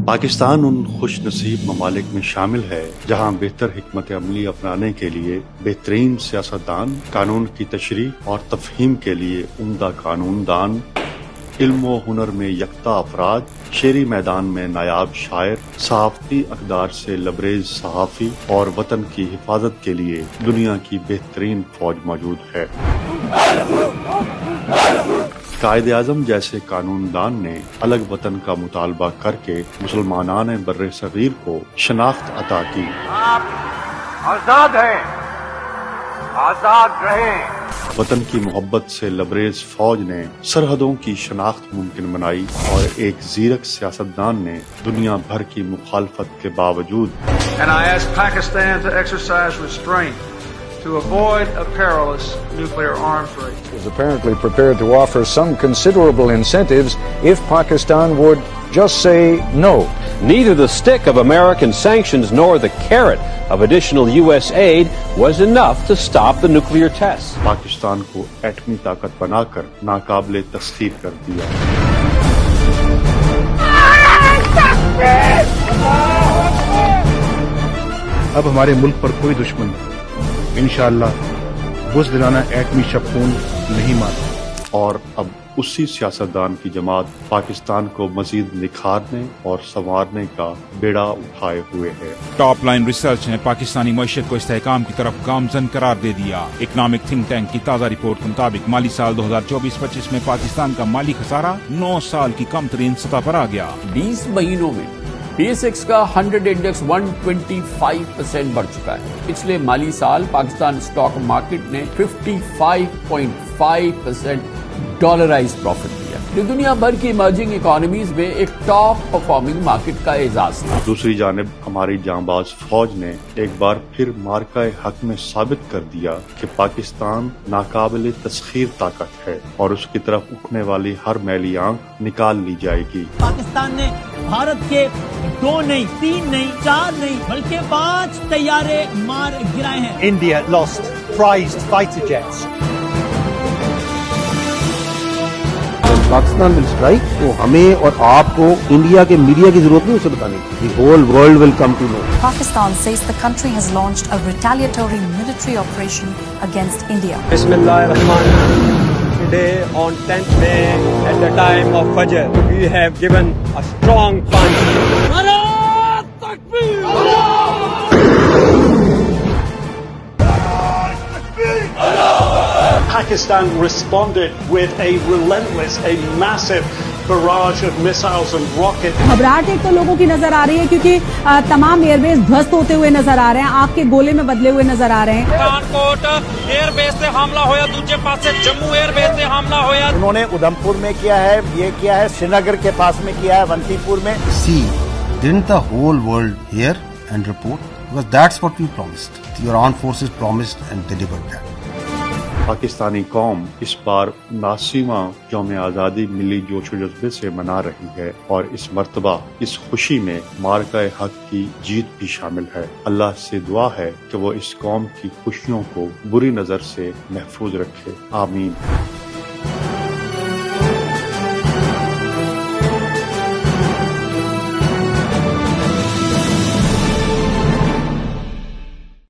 پاکستان ان خوش نصیب ممالک میں شامل ہے جہاں بہتر حکمت عملی اپنانے کے لیے بہترین سیاستدان، قانون کی تشریح اور تفہیم کے لیے عمدہ قانون دان، علم و ہنر میں یکتا افراد، شعری میدان میں نایاب شاعر، صحافتی اقدار سے لبریز صحافی اور وطن کی حفاظت کے لیے دنیا کی بہترین فوج موجود ہے۔ قائد اعظم جیسے قانون دان نے الگ وطن کا مطالبہ کر کے مسلمانان بر صغیر کو شناخت عطا کی۔ آپ آزاد ہیں، آزاد رہیں۔ وطن کی محبت سے لبریز فوج نے سرحدوں کی شناخت ممکن بنائی اور ایک زیرک سیاستدان نے دنیا بھر کی مخالفت کے باوجود And I ask Pakistan to exercise restraint to avoid a perilous nuclear arms race. Is apparently prepared to offer some considerable incentives if Pakistan would just say no. Neither the stick of American sanctions nor the carrot of additional U.S. aid was enough to stop the nuclear tests. Pakistan کو ایٹمی طاقت بنا کر ناقابل تسخیر کر دیا۔ اب ہمارے ملک پر کوئی دشمن انشاءاللہ بزدلانہ ایٹمی شپون نہیں مانتا، اور اب اسی سیاستدان کی جماعت پاکستان کو مزید نکھارنے اور سنوارنے کا بیڑا اٹھائے ہوئے ہے۔ ٹاپ لائن ریسرچ نے پاکستانی معیشت کو استحکام کی طرف گامزن قرار دے دیا۔ اکنامک تھنک ٹینک کی تازہ رپورٹ کے مطابق مالی سال 2024-25 میں پاکستان کا مالی خسارہ 9 سال کی کم ترین سطح پر آ گیا۔ 20 مہینوں میں BSX کا 100 انڈیکس 125% بڑھ چکا ہے۔ پچھلے مالی سال پاکستان اسٹاک مارکیٹ نے 55.5% ڈالرائز پروفٹ دیا، جو دنیا بھر کی ایمرجنگ اکانومیز میں ایک ٹاپ پرفارمنگ مارکیٹ کا اعزاز تھا۔ دوسری جانب ہماری جانباز فوج نے ایک بار پھر مارکہ حق میں ثابت کر دیا کہ پاکستان ناقابل تسخیر طاقت ہے اور اس کی طرف اٹھنے والی ہر میلی آنکھ نکال لی جائے گی۔ پاکستان نے بھارت کے 2 نہیں، 3 نہیں، 4 نہیں بلکہ 5 طیارے مار گرائے ہیں۔ India lost prized fighter jets. Pakistan will strike تو ہمیں اور آپ کو انڈیا کے میڈیا کی ضرورت نہیں اسے بتانے کی۔ The whole world will come to know. Pakistan says the country has launched a retaliatory military operation against India. Bismillahirrahmanirrahim. Today on 10th May at the time of Fajr, we have given a strong punch. Pakistan responded with a relentless, a massive barrage of missiles and rockets. گھبراہٹ ایک تو لوگوں کی نظر آ رہی ہے کیونکہ تمام ایئر بیس دھوست ہوتے ہوئے نظر آ رہے ہیں، آگ کے گولے میں بدلے ہوئے نظر آ رہے ہیں۔ پٹھانکوٹ ایئر بیس سے حملہ ہویا، دوسرے پاس سے جموں ایئر بیس سے حملہ ہویا۔ انہوں نے ادھمپور میں کیا ہے، یہ کیا ہے، سری نگر کے پاس میں کیا ہے، ونتی پور میں۔ See, didn't the whole world hear and report? Because that's what we promised. Your armed forces promised and delivered that. Pakistani قوم اس بار 79واں یوم آزادی ملی جوش و جذبے سے منا رہی ہے اور اس مرتبہ اس خوشی میں مارکہ حق کی جیت بھی شامل ہے۔ اللہ سے دعا ہے کہ وہ اس قوم کی خوشیوں کو بری نظر سے محفوظ رکھے، آمین۔